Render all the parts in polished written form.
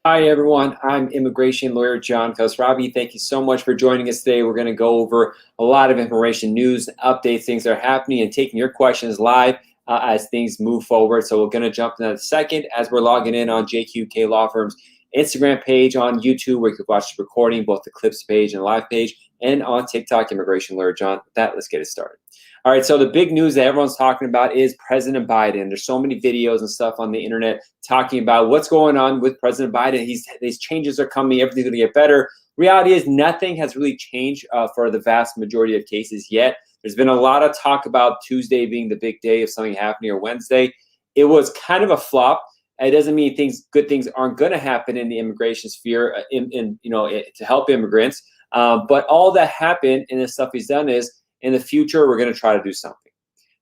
Hi, everyone. I'm immigration lawyer John Khosravi. Thank you so much for joining us today. We're going to go over a lot of information, news, updates, things that are happening, and taking your questions live as things move forward. So we're going to jump in a second as we're logging in on JQK Law Firm's Instagram page, on YouTube, where you can watch the recording, both the clips page and the live page, and on TikTok, immigration lawyer John. With that, let's get it started. All right, so the big news that everyone's talking about is President Biden. There's so many videos and stuff on the internet talking about what's going on with President Biden. These changes are coming, everything's gonna get better. Reality is nothing has really changed for the vast majority of cases yet. There's been a lot of talk about Tuesday being the big day of something happening, or Wednesday. It was kind of a flop. It doesn't mean good things aren't gonna happen in the immigration sphere to help immigrants. But all that happened and the stuff he's done is, in the future, we're going to try to do something.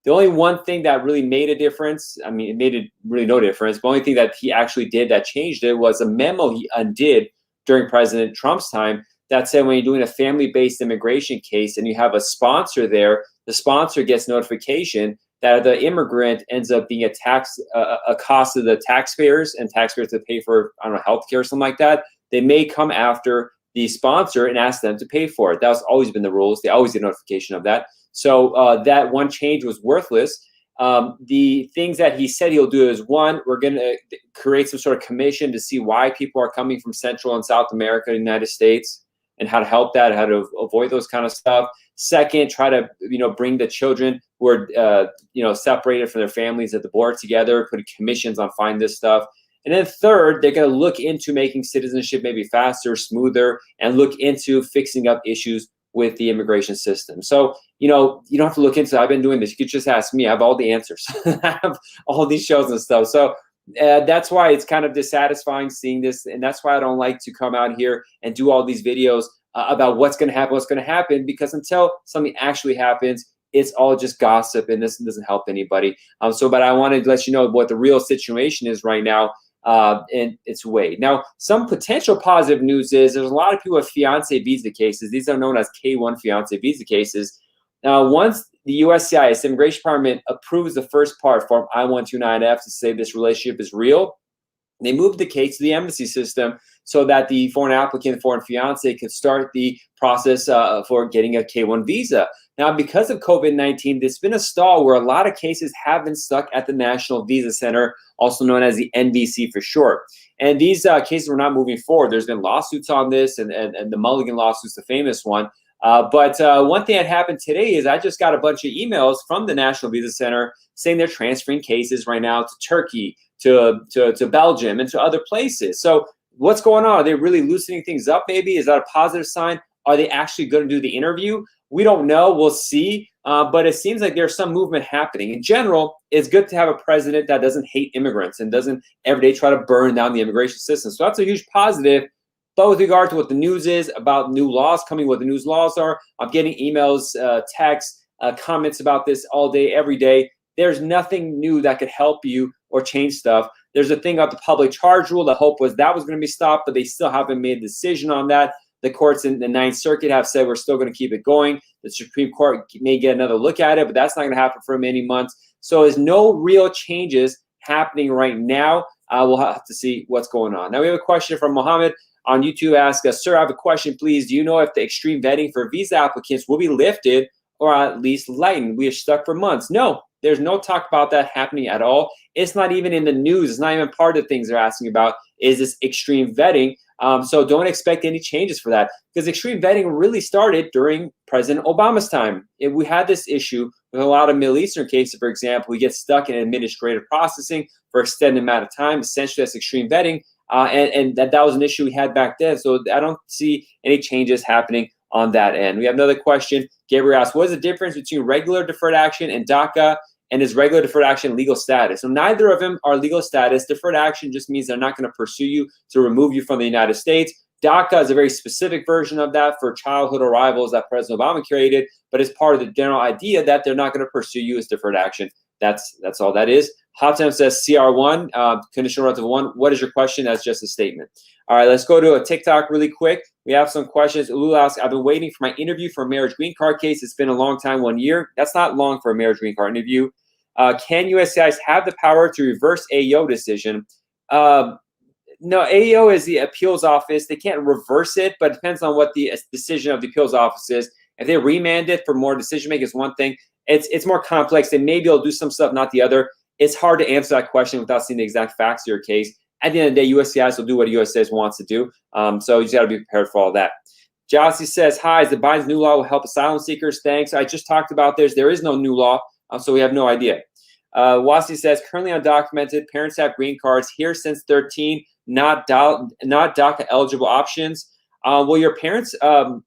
The only one thing that really made a difference, I mean, it made it really no difference, but the only thing that he actually did that changed it was a memo he undid during President Trump's time that said when you're doing a family-based immigration case and you have a sponsor there, the sponsor gets notification that the immigrant ends up being a cost of the taxpayers, and taxpayers to pay for, I don't know, healthcare or something like that. They may come after the sponsor and ask them to pay for it. That's always been the rules. They always get notification of that. So that one change was worthless. The things that he said he'll do is, one, we're going to create some sort of commission to see why people are coming from Central and South America to the United States and how to help that, how to avoid those kind of stuff. Second, try to bring the children who are separated from their families at the border together, putting commissions on finding this stuff. And then third, they're going to look into making citizenship maybe faster, smoother, and look into fixing up issues with the immigration system. So, you don't have to look into it. I've been doing this. You could just ask me. I have all the answers. I have all these shows and stuff. So that's why it's kind of dissatisfying seeing this. And that's why I don't like to come out here and do all these videos about what's going to happen, because until something actually happens, it's all just gossip, and this doesn't help anybody. But I wanted to let you know what the real situation is right now. And its way. Now, some potential positive news is there's a lot of people with fiance visa cases. These are known as K-1 fiance visa cases. Now, once the USCIS, the Immigration Department, approves the first part, Form I-129F, to say this relationship is real, they moved the case to the embassy system so that the foreign applicant, foreign fiance, could start the process for getting a K-1 visa. Now, because of COVID-19, there's been a stall where a lot of cases have been stuck at the National Visa Center, also known as the NVC for short. And these cases were not moving forward. There's been lawsuits on this, and the Mulligan lawsuit's the famous one. But one thing that happened today is I just got a bunch of emails from the National Visa Center saying they're transferring cases right now to Turkey, to Belgium, and to other places. So what's going on? Are they really loosening things up maybe? Is that a positive sign? Are they actually going to do the interview? We don't know. We'll see. But it seems like there's some movement happening. In general, it's good to have a president that doesn't hate immigrants and doesn't every day try to burn down the immigration system. So that's a huge positive. But with regard to what the news is about new laws coming, what the news laws are, I'm getting emails, texts, comments about this all day, every day. There's nothing new that could help you or change stuff. There's a thing about the public charge rule. The hope was that was going to be stopped, but they still haven't made a decision on that. The courts in the Ninth Circuit have said we're still going to keep it going. The Supreme Court may get another look at it, but that's not going to happen for many months. So there's no real changes happening right now. We'll have to see what's going on. Now we have a question from Mohammed on YouTube. Asks us, sir, I have a question, please. Do you know if the extreme vetting for visa applicants will be lifted or at least lightened? We are stuck for months. No, there's no talk about that happening at all. It's not even in the news. It's not even part of the things they're asking about is this extreme vetting. So don't expect any changes for that, because extreme vetting really started during President Obama's time. We had this issue with a lot of Middle Eastern cases, for example. We get stuck in administrative processing for an extended amount of time. Essentially, that's extreme vetting. And that was an issue we had back then. So I don't see any changes happening on that end. We have another question. Gabriel asks, what is the difference between regular deferred action and DACA? And is regular deferred action legal status? So neither of them are legal status. Deferred action just means they're not going to pursue you to remove you from the United States. DACA is a very specific version of that for childhood arrivals that President Obama created, but it's part of the general idea that they're not going to pursue you as deferred action. That's all that is. Hotem says CR1, conditional relative 1. What is your question? That's just a statement. All right, let's go to a TikTok really quick. We have some questions. Ulu asks, I've been waiting for my interview for a marriage green card case. It's been a long time, 1 year. That's not long for a marriage green card interview. Can USCIS have the power to reverse AO decision? No, AEO is the appeals office. They can't reverse it, but it depends on what the decision of the appeals office is. If they remand it for more decision making, is one thing. It's more complex. They may be able to do some stuff, not the other. It's hard to answer that question without seeing the exact facts of your case. At the end of the day, USCIS will do what USCIS wants to do. So you just got to be prepared for all that. Jossie says, hi, is the Biden's new law will help asylum seekers? Thanks. I just talked about this. There is no new law, so we have no idea. Wasi says, currently undocumented, parents have green cards here since 13, not DACA eligible options. Well, your parents, the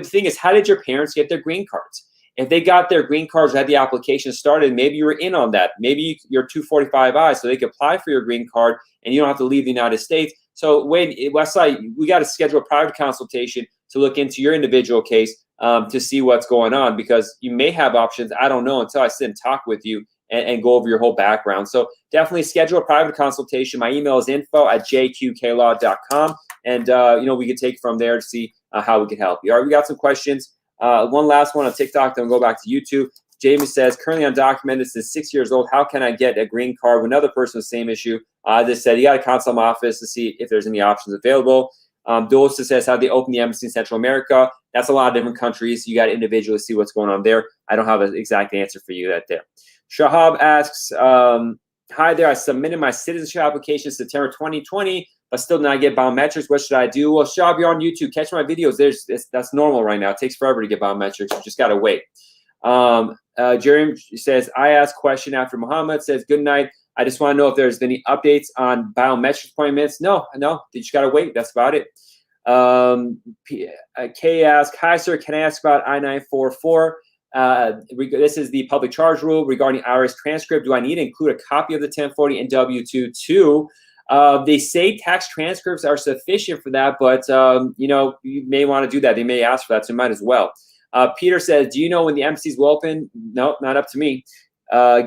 thing is, how did your parents get their green cards? If they got their green cards, had the application started, maybe you were in on that. Maybe you're 245I, so they could apply for your green card and you don't have to leave the United States. So Wade, Westside, we got to schedule a private consultation to look into your individual case to see what's going on, because you may have options. I don't know until I sit and talk with you and go over your whole background. So definitely schedule a private consultation. My email is info@jqqlaw.com, and we can take it from there to see how we can help you. All right, we got some questions. One last one on TikTok, then we'll go back to YouTube. Jamie says, currently undocumented since 6 years old. How can I get a green card with another person with the same issue? I just said, you got to consult my office to see if there's any options available. Dulce says, how they open the embassy in Central America? That's a lot of different countries. You got to individually see what's going on there. I don't have an exact answer for you there. Shahab asks, hi there. I submitted my citizenship application September 2020, but still did not get biometrics. What should I do? Well, Shahab, you're on YouTube. Catch my videos. That's normal right now. It takes forever to get biometrics. You just got to wait. Jeremy says, I asked question after Muhammad says, good night. I just want to know if there's been any updates on biometric appointments. No, you just got to wait. That's about it. Kay asked, hi, sir, can I ask about I-944? This is the public charge rule regarding IRS transcript. Do I need to include a copy of the 1040 and W-2 too? They say tax transcripts are sufficient for that, but you may want to do that. They may ask for that, so you might as well. Peter says, do you know when the embassies will open? No, not up to me.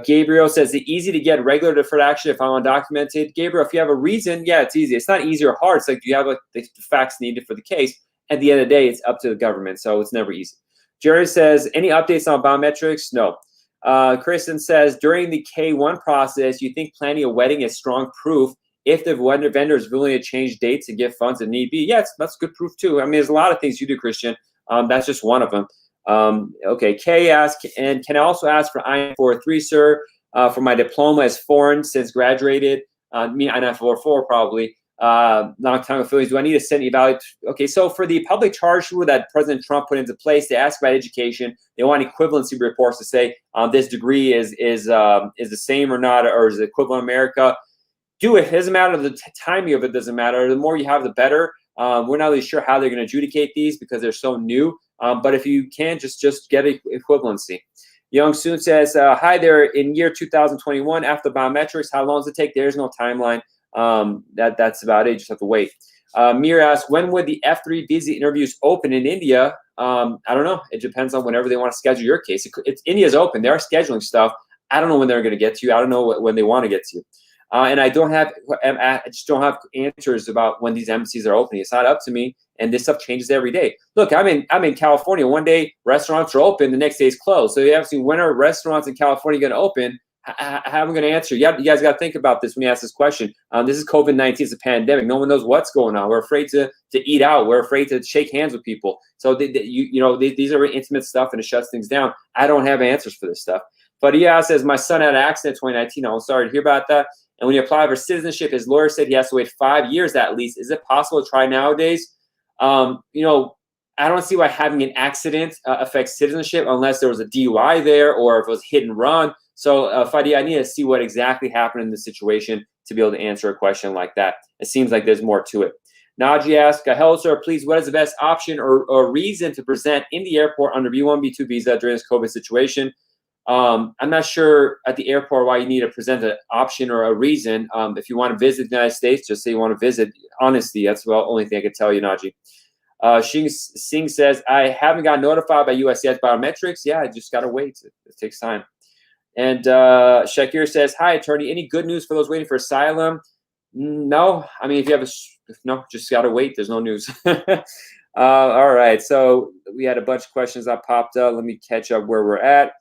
Gabriel says, it's easy to get regular deferred action if I'm undocumented. Gabriel, if you have a reason, yeah, it's easy. It's not easy or hard. It's like, do you have the facts needed for the case? At the end of the day, it's up to the government, so it's never easy. Jerry says, any updates on biometrics? No. Kristen says, during the K-1 process, you think planning a wedding is strong proof if the vendor is willing to change dates and give funds if need be? Yes, that's good proof too. I mean, there's a lot of things you do, Christian. That's just one of them. Okay, Kay asks, and can I also ask for I-943, sir, for my diploma as foreign since graduated? Me, I-944 probably. Non-time affiliates, do I need to send evaluate? Okay, so for the public charge rule that President Trump put into place, they ask about education. They want equivalency reports to say this degree is the same or not, or is it equivalent in America. Do it. It doesn't matter. The timing of it doesn't matter. The more you have, the better. We're not really sure how they're going to adjudicate these because they're so new. But if you can, just get equivalency. Young Soon says, hi there. In year 2021, after biometrics, how long does it take? There's no timeline. That's about it. You just have to wait. Mir asks, when would the F3 visa interviews open in India? I don't know. It depends on whenever they want to schedule your case. India's open. They are scheduling stuff. I don't know when they're going to get to you. I don't know when they want to get to you. And I just don't have answers about when these embassies are opening. It's not up to me, and this stuff changes every day. Look, I'm in California. One day restaurants are open, the next day it's closed. So you have to see, when are restaurants in California going to open? How am I going to answer? You guys got to think about this when you ask this question. This is COVID-19. It's a pandemic. No one knows what's going on. We're afraid to eat out. We're afraid to shake hands with people. So these are intimate stuff, and it shuts things down. I don't have answers for this stuff. But he says, my son had an accident in 2019. I'm sorry to hear about that. And when you apply for citizenship, his lawyer said he has to wait 5 years at least. Is it possible to try nowadays? I don't see why having an accident affects citizenship unless there was a DUI there or if it was hit and run. So, Fadi, I need to see what exactly happened in the situation to be able to answer a question like that. It seems like there's more to it. Naji asks, hello, sir, please, what is the best option or reason to present in the airport under B1, B2 visa during this COVID situation? I'm not sure at the airport why you need to present an option or a reason. If you want to visit the United States, just say you want to visit. Honestly, that's the only thing I can tell you, Naji. Singh says, I haven't got notified by USCIS biometrics. Yeah, I just got to wait. It takes time. And Shakir says, hi, attorney, any good news for those waiting for asylum? No. I mean, if you have no, just got to wait. There's no news. All right. So we had a bunch of questions that popped up. Let me catch up where we're at.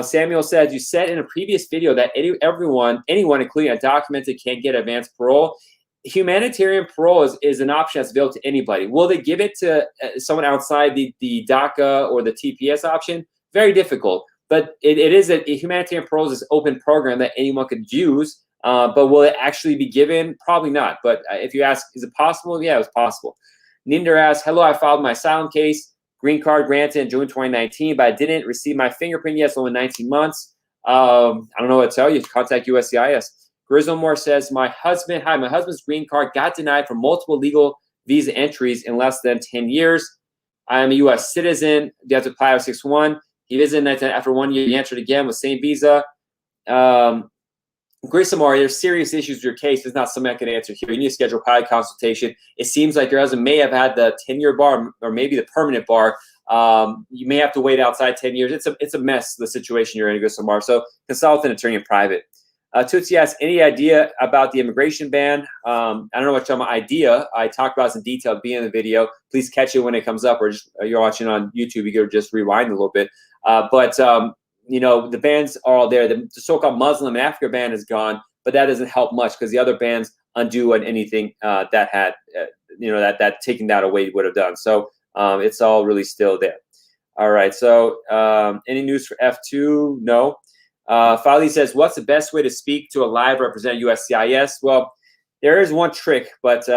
Samuel says, you said in a previous video that anyone, including undocumented, can't get advanced parole. humanitarian parole is an option that's available to anybody. Will they give it to someone outside the DACA or the TPS option? Very difficult. But it is a humanitarian parole is an open program that anyone could use. But will it actually be given? Probably not. But if you ask, is it possible? Yeah, it's possible. Ninder asks, hello, I filed my asylum case. Green card granted in June 2019, but I didn't receive my fingerprint yet. It's only 19 months. I don't know what to tell you. Contact USCIS. Grizzlemore says, my husband's green card got denied for multiple legal visa entries in less than 10 years. I am a U.S. citizen. You have to apply 61. He visited after 1 year. He entered again with same visa. Grizzlemore, there's serious issues with your case. It's not something I can answer here. You need to schedule a private consultation. It seems like your husband may have had the 10-year bar or maybe the permanent bar. You may have to wait outside 10 years. It's a mess, the situation you're in, Grizzlemore. So consult an attorney in private. Tootsie asks, any idea about the immigration ban? I don't know what you're talking about idea. I talked about this in detail at the beginning of the video. Please catch it when it comes up, or just you're watching on YouTube, you can just rewind a little bit. You know, the bans are all there. The so-called Muslim and Africa ban is gone, but that doesn't help much because the other bans undo on anything that had, that taking that away would have done. So it's all really still there. All right. So any news for F2? No. Fali says, what's the best way to speak to a live representative USCIS? Well, there is one trick, but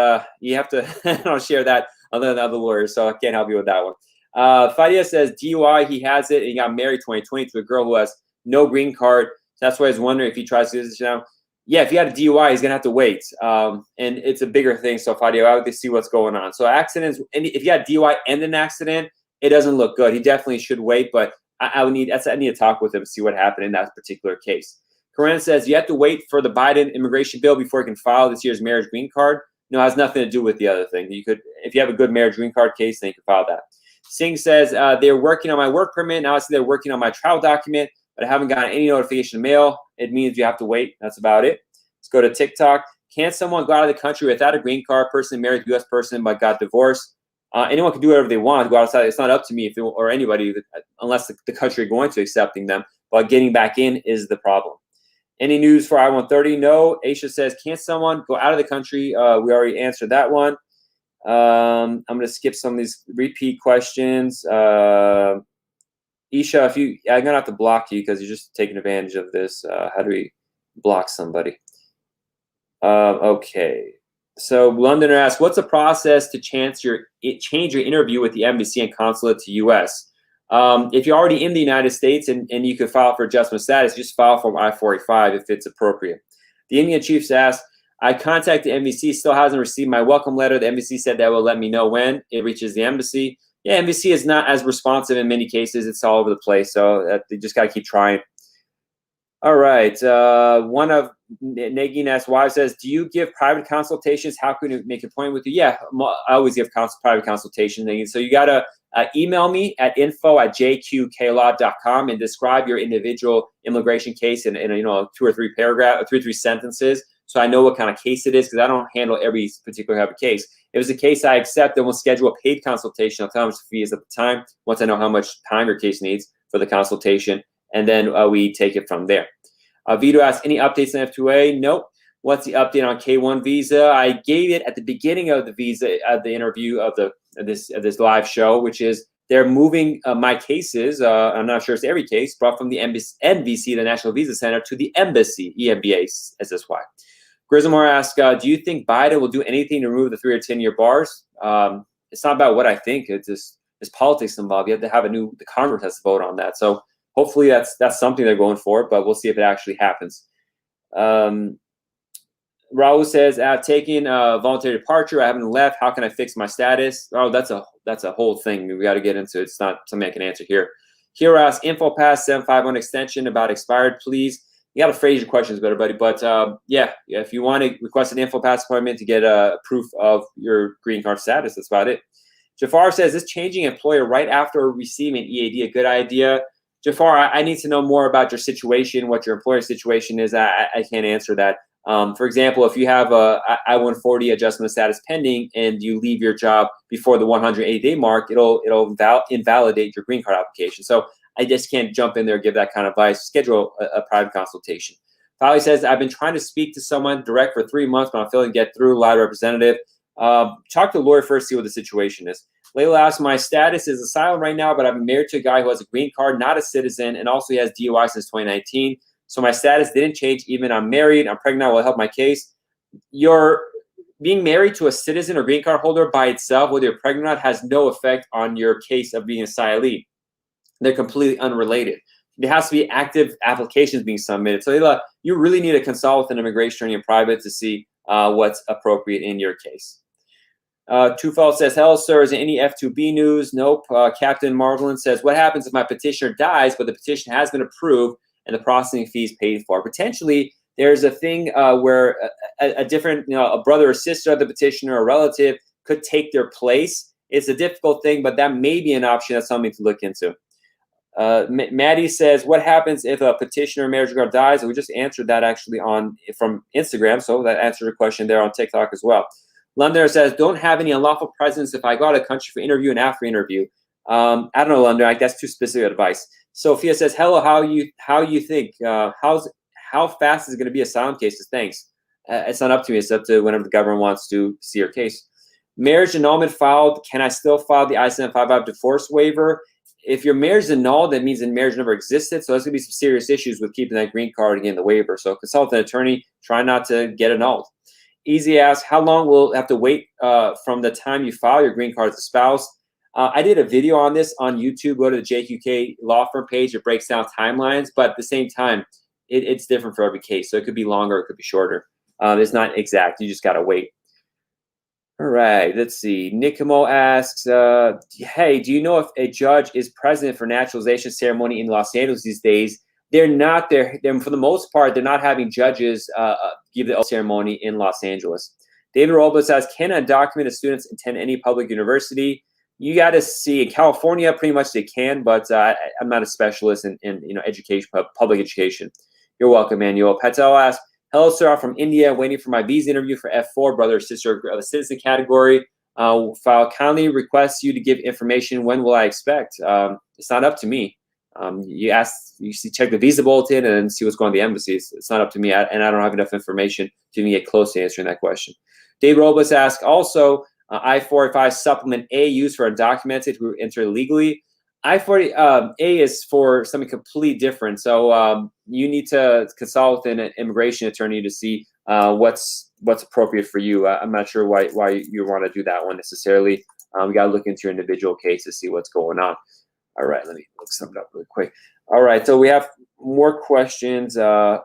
you have to I don't share that other than other lawyers, so I can't help you with that one. Fadia says DUI, he has it, and he got married 2020 to a girl who has no green card. That's why I was wondering if he tries to do this now. Yeah, if he had a DUI, he's going to have to wait. And it's a bigger thing, so Fadia, I would see what's going on. So accidents, if you had DUI and an accident, it doesn't look good. He definitely should wait, but I need to talk with him to see what happened in that particular case. Corinne says, you have to wait for the Biden immigration bill before you can file this year's marriage green card. No, it has nothing to do with the other thing. You could, if you have a good marriage green card case, then you can file that. Singh says, they're working on my work permit. Now I see they're working on my travel document, but I haven't gotten any notification mail. It means you have to wait. That's about it. Let's go to TikTok. Can someone go out of the country without a green card? Person married a U.S. person but got divorced. Anyone can do whatever they want to go outside. It's not up to me or anybody, unless the country are going to accepting them. But getting back in is the problem. Any news for I-130? No. Aisha says, can't someone go out of the country? We already answered that one. I'm going to skip some of these repeat questions. Isha, I'm going to have to block you because you're just taking advantage of this. How do we block somebody? Okay. So Londoner asks, what's the process to change your interview with the embassy and consulate to U.S.? If you're already in the United States and you could file for adjustment status, just file Form I-485 if it's appropriate. The Indian Chiefs asks, I contacted the embassy, still hasn't received my welcome letter. The embassy said that will let me know when it reaches the embassy. Yeah, embassy is not as responsive in many cases. It's all over the place, so they just got to keep trying. All right. One of Nagina's wives says, do you give private consultations? How can we make an appointment with you? Yeah, I always give private consultations. So you got to email me at info@jqqlaw.com and describe your individual immigration case in 2 or 3 paragraphs, 2 or 3 sentences, so I know what kind of case it is, because I don't handle every particular type of case. If it's a case I accept, then we'll schedule a paid consultation. I'll tell how much the fee is at the time, once I know how much time your case needs for the consultation, and then we take it from there. Vito asks, any updates on F2A? Nope. What's the update on K-1 visa? I gave it at the beginning of the visa, the interview of this live show, which is they're moving my cases. I'm not sure it's every case, brought from the NVC, the National Visa Center, to the embassy, EMBA, SSY. Grizzlemore asks, do you think Biden will do anything to remove the 3 or 10-year bars? It's not about what I think. It's just there's politics involved. You have to have the Congress has to vote on that. So hopefully that's something they're going for, but we'll see if it actually happens. Raul says, I've taken voluntary departure. I haven't left. How can I fix my status? Oh, that's a whole thing we got to get into. It's not something I can answer here. Hero asks, InfoPass 751 extension about expired, please. You got to phrase your questions better, buddy. But yeah, if you want to request an InfoPass appointment to get a proof of your green card status, that's about it. Jafar says, is changing employer right after receiving EAD a good idea? Jafar, I need to know more about your situation, what your employer situation is. I can't answer that. For example, if you have a I-140 adjustment status pending and you leave your job before the 180-day mark, it'll invalidate your green card application. So I just can't jump in there and give that kind of advice. Schedule a private consultation. Fowley says, I've been trying to speak to someone direct for 3 months, but I'm failing to get through. Live representative. Talk to the lawyer first, see what the situation is. Layla asks, my status is asylum right now, but I'm married to a guy who has a green card, not a citizen, and also he has DUI since 2019. So my status didn't change even I'm married. I'm pregnant. Will help my case. You're being married to a citizen or green card holder by itself, whether you're pregnant or not, has no effect on your case of being an asylee. They're completely unrelated. There has to be active applications being submitted. So Layla, you really need to consult with an immigration attorney in private to see what's appropriate in your case. Tufel says, hello, sir. Is there any F2B news? Nope. Captain Marvelin says, what happens if my petitioner dies, but the petition has been approved and the processing fees paid for? Potentially, there's a thing where a different, a brother or sister of the petitioner or relative could take their place. It's a difficult thing, but that may be an option. That's something to look into. Maddie says, what happens if a petitioner or marriage guard dies? And we just answered that actually from Instagram, so that answered your question there on TikTok as well. London says, don't have any unlawful presence if I go out of country for interview and after interview. I don't know, London. That's too specific advice. Sophia says, hello, how you think? How fast is it going to be asylum cases? Thanks. It's not up to me. It's up to whenever the government wants to see your case. Marriage annulment filed. Can I still file the I-755 divorce waiver? If your marriage is annulled, that means the marriage never existed. So there's going to be some serious issues with keeping that green card and getting the waiver. So consult an attorney. Try not to get annulled. Easy asks, how long will have to wait from the time you file your green card as a spouse? I did a video on this on YouTube. Go to the JQK law firm page. It breaks down timelines, but at the same time, it's different for every case. So it could be longer, it could be shorter. It's not exact. You just got to wait. All right, let's see. Nikimo asks, hey, do you know if a judge is present for naturalization ceremony in Los Angeles these days? They're not there. For the most part, they're not having judges give the ceremony in Los Angeles. David Robles says, can undocumented students attend any public university? You got to see. In California, pretty much they can, but I'm not a specialist in education, public education. You're welcome, Manuel. Patel asks, hello, sir. I'm from India, waiting for my visa interview for F4, brother or sister of the citizen category. File kindly requests you to give information. When will I expect? It's not up to me. You check the visa bulletin and see what's going on in the embassies. It's not up to me, and I don't have enough information to even get close to answering that question. Dave Robles asks, also, I-485 supplement A used for undocumented who enter illegally. I-40A is for something completely different. So you need to consult with an immigration attorney to see what's appropriate for you. I'm not sure why you want to do that one necessarily. We got to look into your individual case to see what's going on. All right, let me look something up really quick. All right, so we have more questions. Okay.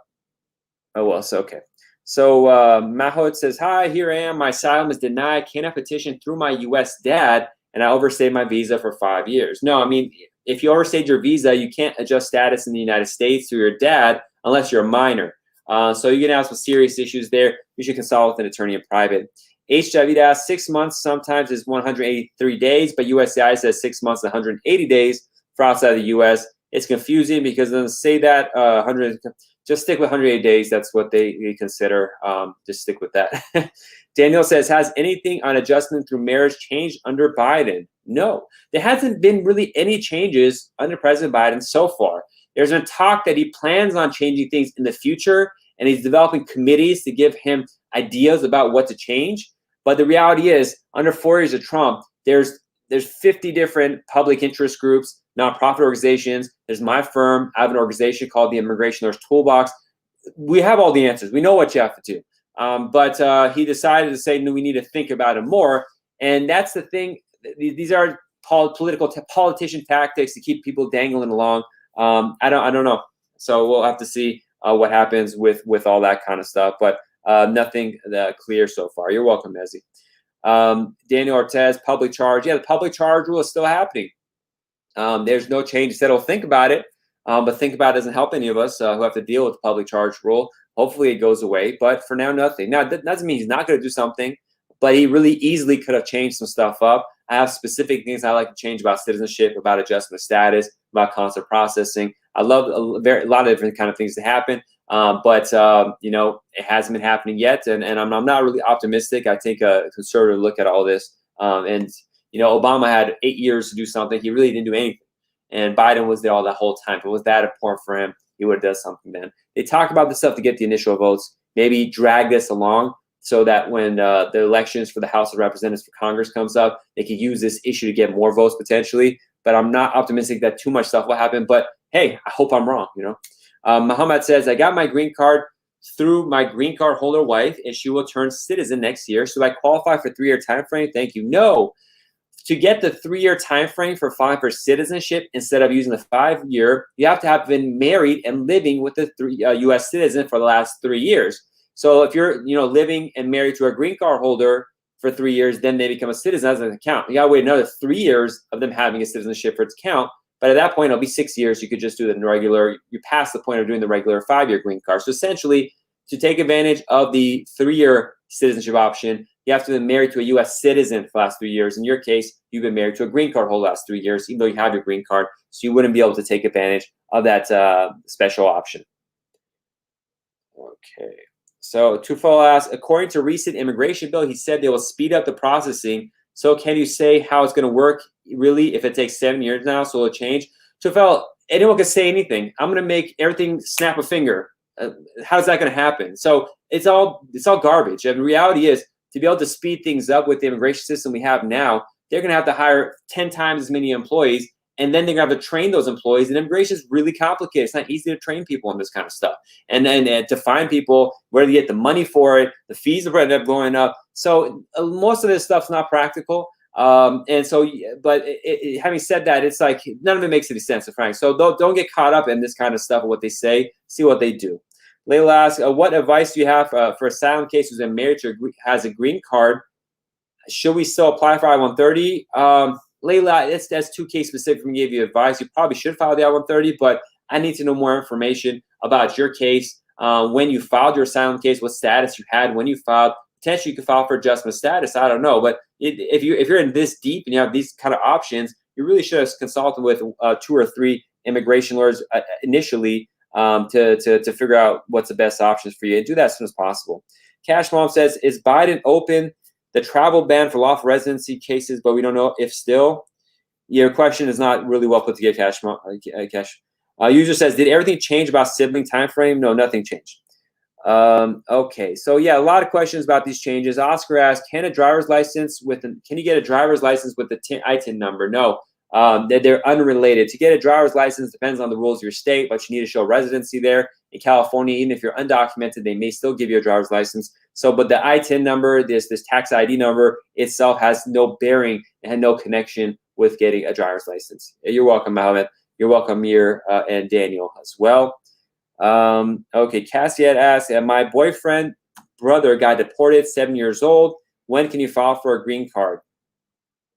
So Mahod says, hi, here I am. My asylum is denied. Can I petition through my U.S. dad? And I overstayed my visa for 5 years. No, I mean, if you overstayed your visa, you can't adjust status in the United States through your dad unless you're a minor. So you're going to have some serious issues there. You should consult with an attorney in private. H. David asks, 6 months sometimes is 183 days, but USCIS says 6 months, 180 days for outside the U.S. It's confusing because it doesn't say that. Just stick with 180 days. That's what they consider. Just stick with that. Daniel says, has anything on adjustment through marriage changed under Biden? No, there hasn't been really any changes under President Biden so far. There's been talk that he plans on changing things in the future, and he's developing committees to give him ideas about what to change. But the reality is, under 4 years of Trump, there's 50 different public interest groups, nonprofit organizations. There's my firm. I have an organization called the Immigration Lawyers Toolbox. We have all the answers. We know what you have to do. But he decided to say, no, we need to think about it more. And that's the thing. These are politician tactics to keep people dangling along. I don't know. So we'll have to see what happens with all that kind of stuff. But nothing clear so far. You're welcome, Ezzy. Daniel Ortez, public charge. Yeah, the public charge rule is still happening. There's no change. He said, "Oh, think about it." But think about it doesn't help any of us who have to deal with the public charge rule. Hopefully it goes away. But for now, nothing. Now, that doesn't mean he's not going to do something, but he really easily could have changed some stuff up. I have specific things I like to change about citizenship, about adjustment status, about consular processing. I love a lot of different kind of things to happen. But it hasn't been happening yet. And I'm not really optimistic. I take a conservative look at all this. Obama had 8 years to do something. He really didn't do anything. And Biden was there all that whole time. But was that important for him? he would have done something then. They talk about this stuff to get the initial votes, maybe drag this along so that when the elections for the House of Representatives for Congress comes up, they could use this issue to get more votes potentially. But I'm not optimistic that too much stuff will happen. But hey, I hope I'm wrong, Muhammad says, I got my green card through my green card holder wife, and she will turn citizen next year. Should I qualify for 3-year time frame? Thank you. No. To get the 3-year time frame for filing for citizenship instead of using the 5-year, you have to have been married and living with a U.S. citizen for the last 3 years. So if you're living and married to a green card holder for 3 years, then they become a citizen. That doesn't count. You got to wait another 3 years of them having a citizenship for it to count. But at that point, it'll be 6 years. You could just do the regular. You're past the point of doing the regular 5-year green card. So essentially, to take advantage of the 3-year citizenship option, you have to be married to a U.S. citizen for the last 3 years. In your case, you've been married to a green card holder the last 3 years, even though you have your green card. So you wouldn't be able to take advantage of that special option. Okay. So Tufel asks, according to recent immigration bill, he said they will speed up the processing. So can you say how it's going to work really if it takes 7 years now? So it'll change. Tufel, anyone can say anything. I'm going to make everything snap a finger. How's that going to happen? So it's all garbage. And the reality is, to be able to speed things up with the immigration system we have now, they're going to have to hire 10 times as many employees, and then they're going to have to train those employees. And immigration is really complicated. It's not easy to train people on this kind of stuff. And then to find people, where to get the money for it, the fees are end up going up. So most of this stuff's not practical. And so, but having said that, it's like none of it makes any sense, Frank. So don't get caught up in this kind of stuff, what they say. See what they do. Layla asks, what advice do you have for asylum case who's been married to has a green card? Should we still apply for I-130? Layla, that's too case specific for me to give you advice. You probably should file the I-130, but I need to know more information about your case, when you filed your asylum case, what status you had when you filed. Potentially you could file for adjustment status. I don't know, but if you're in this deep and you have these kind of options, you really should have consulted with 2 or 3 immigration lawyers initially to figure out what's the best options for you, and do that as soon as possible. Cash Mom says, is Biden open the travel ban for lawful residency cases, but we don't know if still? Your question is not really well put together, Cash Mom. User says, did everything change about sibling time frame? No, nothing changed. Okay, so yeah, a lot of questions about these changes. Oscar asked, can you get a driver's license with the ITIN number? No. They're unrelated. To get a driver's license depends on the rules of your state, but you need to show residency there. In California, even if you're undocumented, they may still give you a driver's license. So, but the ITIN number, this tax ID number itself has no bearing and no connection with getting a driver's license. You're welcome, Mohammed. You're welcome, Mir and Daniel as well. Okay, Cassie had asked, my boyfriend brother got deported, 7 years old. When can you file for a green card?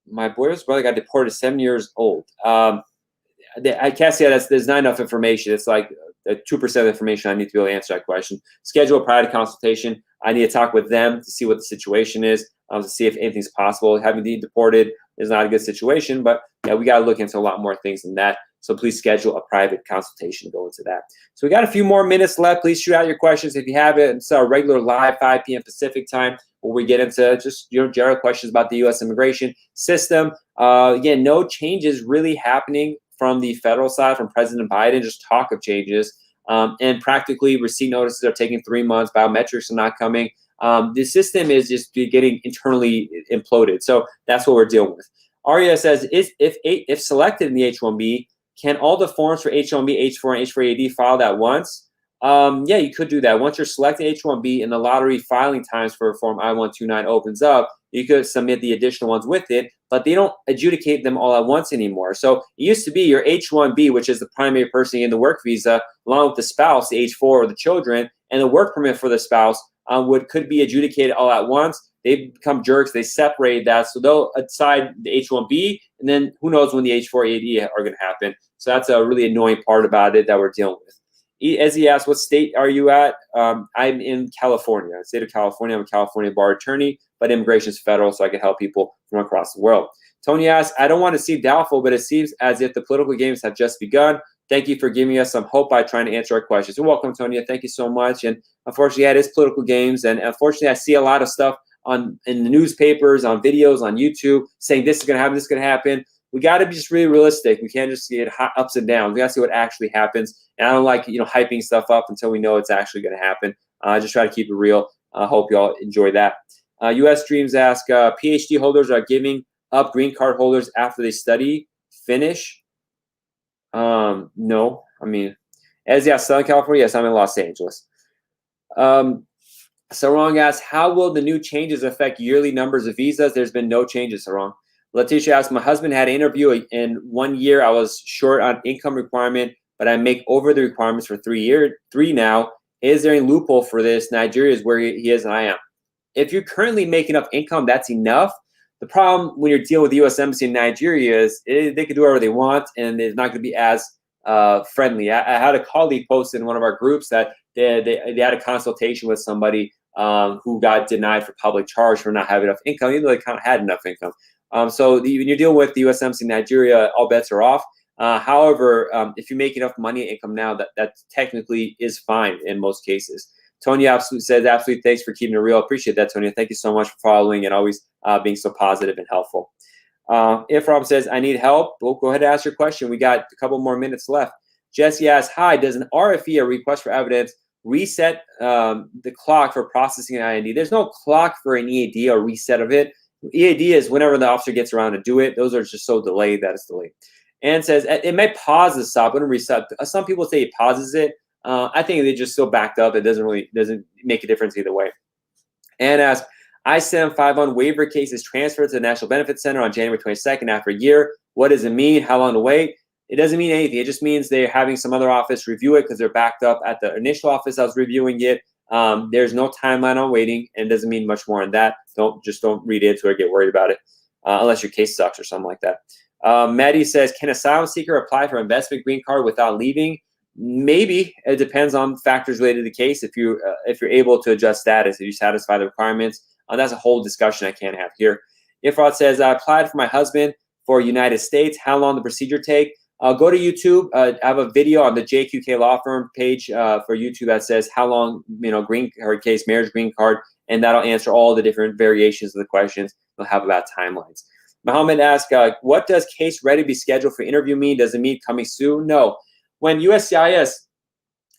My boy's brother got deported 7 years old. Cassie, there's not enough information. It's like 2% of information I need to be able to answer that question. Schedule a private consultation. I need to talk with them to see what the situation is, to see if anything's possible. Having been deported is not a good situation, but yeah, we got to look into a lot more things than that. So please schedule a private consultation to go into that. So we got a few more minutes left. Please shoot out your questions if you have it. It's our regular live 5 p.m. Pacific time, where we get into just general questions about the U.S. immigration system. Again, no changes really happening from the federal side from President Biden, just talk of changes. And practically receipt notices are taking 3 months. Biometrics are not coming. The system is just getting internally imploded. So that's what we're dealing with. Arya says, if selected in the H-1B, can all the forms for H-1B, H-4, and H-4EAD filed at once? Yeah, you could do that. Once you're selecting H-1B and the lottery filing times for Form I-129 opens up, you could submit the additional ones with it, but they don't adjudicate them all at once anymore. So it used to be your H-1B, which is the primary person in the work visa, along with the spouse, the H-4 or the children, and the work permit for the spouse could be adjudicated all at once. They become jerks. They separate that. So they'll aside the H-1B, and then who knows when the H-4EAD are going to happen. So that's a really annoying part about it that we're dealing with. As he asked, what state are you at? I'm in California, state of California. I'm a California bar attorney, but immigration is federal, so I can help people from across the world. Tony asks, I don't want to seem doubtful, but it seems as if the political games have just begun. Thank you for giving us some hope by trying to answer our questions. You're welcome, Tonya. Thank you so much. And unfortunately, yeah, it is political games. And unfortunately, I see a lot of stuff in the newspapers, on videos, on YouTube, saying this is going to happen, this is going to happen. we got to be just really realistic. We can't just see it ups and downs. We got to see what actually happens. And I don't like, hyping stuff up until we know it's actually going to happen. Just try to keep it real. I hope y'all enjoy that. U.S. Dreams ask, PhD holders are giving up green card holders after they study finish? No. I mean, as yeah, Southern California, yes, I'm in Los Angeles. Sarong asks, how will the new changes affect yearly numbers of visas? There's been no changes, Sarong. Letitia asks, my husband had an interview in 1 year. I was short on income requirement, but I make over the requirements for 3 now. Is there any loophole for this? Nigeria is where he is and I am. If you're currently making enough income, that's enough. The problem when you're dealing with the U.S. Embassy in Nigeria is they can do whatever they want, and it's not going to be as friendly. I had a colleague post in one of our groups that they had a consultation with somebody who got denied for public charge for not having enough income, even though they kind of had enough income. So when you're dealing with the U.S. Embassy in Nigeria, all bets are off. However, if you make enough money and income now, that technically is fine in most cases. Tony absolutely says, absolutely, thanks for keeping it real. Appreciate that, Tony. Thank you so much for following and always being so positive and helpful. If Rob says, I need help, well, go ahead and ask your question. We got a couple more minutes left. Jesse asks, hi, does an RFE, a request for evidence, reset the clock for processing an IND? There's no clock for an EAD or reset of it. EAD is whenever the officer gets around to do it. Those are just so delayed that it's delayed. And says, it may pause the stop, wouldn't reset. Some people say it pauses it. I think they just still backed up. It doesn't make a difference either way. And asks, I-751 waiver case is transferred to the National Benefit Center on January 22nd after a year. What does it mean? How long to wait? It doesn't mean anything. It just means they're having some other office review it because they're backed up at the initial office that was reviewing it. There's no timeline on waiting, and it doesn't mean much more on that. Don't read into it or get worried about it unless your case sucks or something like that. Maddie says, can asylum seeker apply for investment green card without leaving? Maybe. It depends on factors related to the case. If you're able to adjust status, if you satisfy the requirements, that's a whole discussion I can't have here. Ifrod says, I applied for my husband for United States. How long the procedure take? Go to YouTube. I have a video on the JQK Law Firm page for YouTube that says how long, green card case, marriage green card, and that'll answer all the different variations of the questions. They'll have about timelines. Mohammed asks, what does case ready to be scheduled for interview mean? Does it mean coming soon? No. When USCIS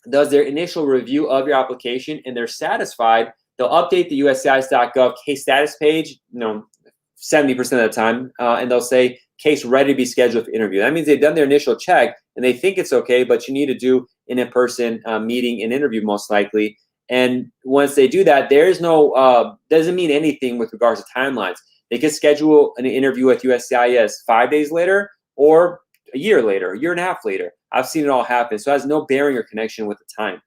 does their initial review of your application and they're satisfied, they'll update the USCIS.gov case status page, 70% of the time, and they'll say case ready to be scheduled for interview. That means they've done their initial check and they think it's okay, but you need to do an in-person meeting and interview most likely. And once they do that, there's no doesn't mean anything with regards to timelines. They could schedule an interview with USCIS 5 days later or a year later, a year and a half later. I've seen it all happen, so it has no bearing or connection with the time.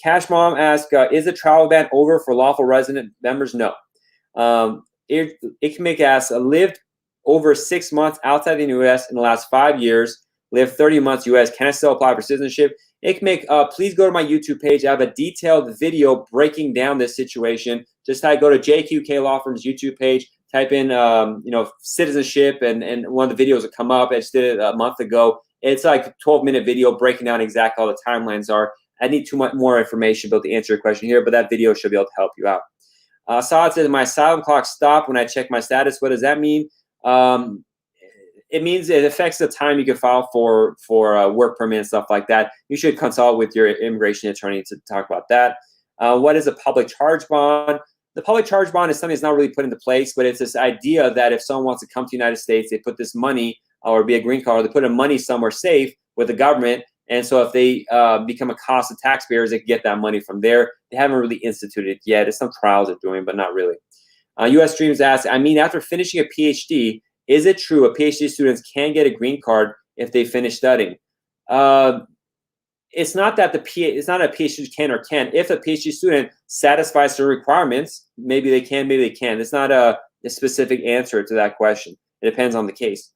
Cash Mom asks, is the travel ban over for lawful resident members? No. It can make us lived over 6 months outside the U.S. in the last 5 years, lived 30 months U.S. Can I still apply for citizenship? It can make, please go to my YouTube page. I have a detailed video breaking down this situation. Just go to JQK Law Firm's YouTube page, type in, citizenship, and one of the videos will come up. I just did it a month ago. It's like a 12-minute video breaking down exactly how the timelines are. I need too much more information to be able to answer your question here, but that video should be able to help you out. Saad says, my asylum clock stopped when I check my status. What does that mean? It means it affects the time you can file for work permit and stuff like that. You should consult with your immigration attorney to talk about that. What is a public charge bond? The public charge bond is something that's not really put into place, but it's this idea that if someone wants to come to the United States, they put this money or be a green card, they put in money somewhere safe with the government. And so if they become a cost of taxpayers, they can get that money from there. They haven't really instituted it yet. It's some trials they're doing, but not really. U.S. Streams asks, after finishing a PhD, is it true a PhD students can get a green card if they finish studying? It's not that it's not a PhD can or can't. If a PhD student satisfies the requirements, maybe they can, maybe they can't. It's not a specific answer to that question. It depends on the case.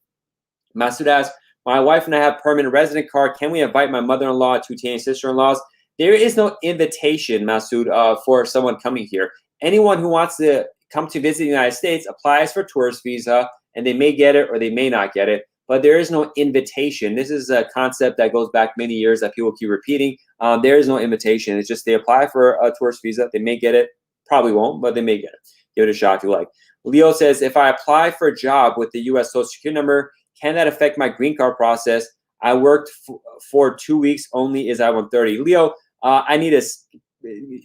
Masood asks, my wife and I have permanent resident card. Can we invite my mother-in-law, 2 teenage sister-in-laws? There is no invitation, Masood, for someone coming here. Anyone who wants to come to visit the United States applies for tourist visa, and they may get it or they may not get it, but there is no invitation. This is a concept that goes back many years that people keep repeating. There is no invitation. It's just they apply for a tourist visa. They may get it. Probably won't, but they may get it. Give it a shot if you like. Leo says, if I apply for a job with the U.S. Social Security number, Can that affect my green card process? I worked for 2 weeks only is I-130. Leo, I need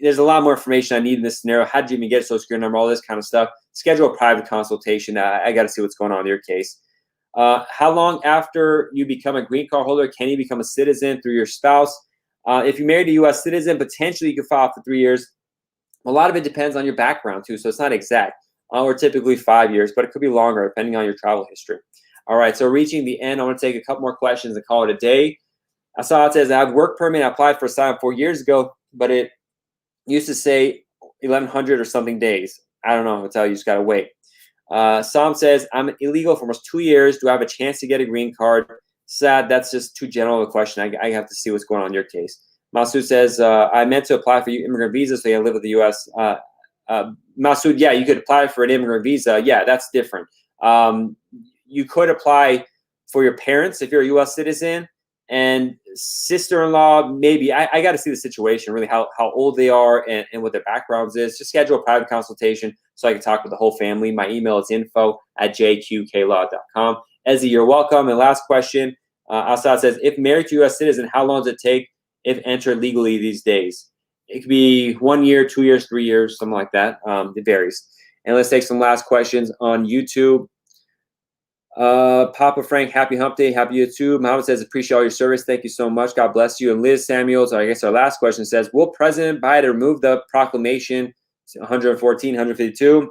there's a lot more information I need in this scenario. How did you even get a social security number? All this kind of stuff. Schedule a private consultation. I got to see what's going on in your case. How long after you become a green card holder can you become a citizen through your spouse? If you're married to a U.S. citizen, potentially you can file for 3 years. A lot of it depends on your background too, so it's not exact. We're typically 5 years, but it could be longer depending on your travel history. All right, so reaching the end, I want to take a couple more questions and call it a day. Asad says, I have work permit. I applied for asylum 4 years ago, but it used to say 1,100 or something days. I don't know. I'll tell you, just got to wait. Sam says, I'm illegal for almost 2 years. Do I have a chance to get a green card? Sad, that's just too general of a question. I have to see what's going on in your case. Masood says, I meant to apply for immigrant visa so you live in the U.S. Masood, yeah, you could apply for an immigrant visa. Yeah, that's different. You could apply for your parents if you're a U.S. citizen, and sister-in-law, maybe. I got to see the situation, really, how old they are and what their backgrounds is. Just schedule a private consultation so I can talk with the whole family. My email is info@jqqlaw.com. Ezzy, you're welcome. And last question, Assad says, if married to U.S. citizen, how long does it take if entered legally these days? It could be 1 year, 2 years, 3 years, something like that. It varies. And let's take some last questions on YouTube. Papa Frank, happy hump day, happy YouTube. Muhammad says, appreciate all your service. Thank you so much. God bless you. And Liz Samuels, I guess our last question says, will President Biden remove the proclamation 114, 152?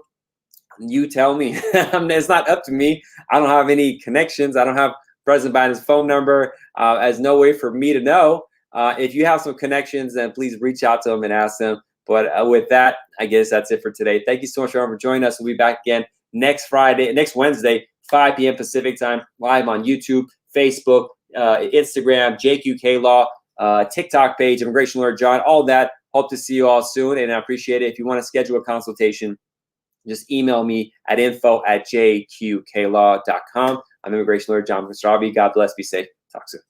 You tell me. It's not up to me. I don't have any connections. I don't have President Biden's phone number. There's no way for me to know. If you have some connections, then please reach out to them and ask them. But with that, I guess that's it for today. Thank you so much for joining us. We'll be back again next Wednesday, 5 p.m. Pacific time, live on YouTube, Facebook, Instagram, JQK Law, TikTok page, Immigration Lawyer John, all that. Hope to see you all soon, and I appreciate it. If you want to schedule a consultation, just email me at info@jqqlaw.com. I'm Immigration Lawyer John Khosravi. God bless. Be safe. Talk soon.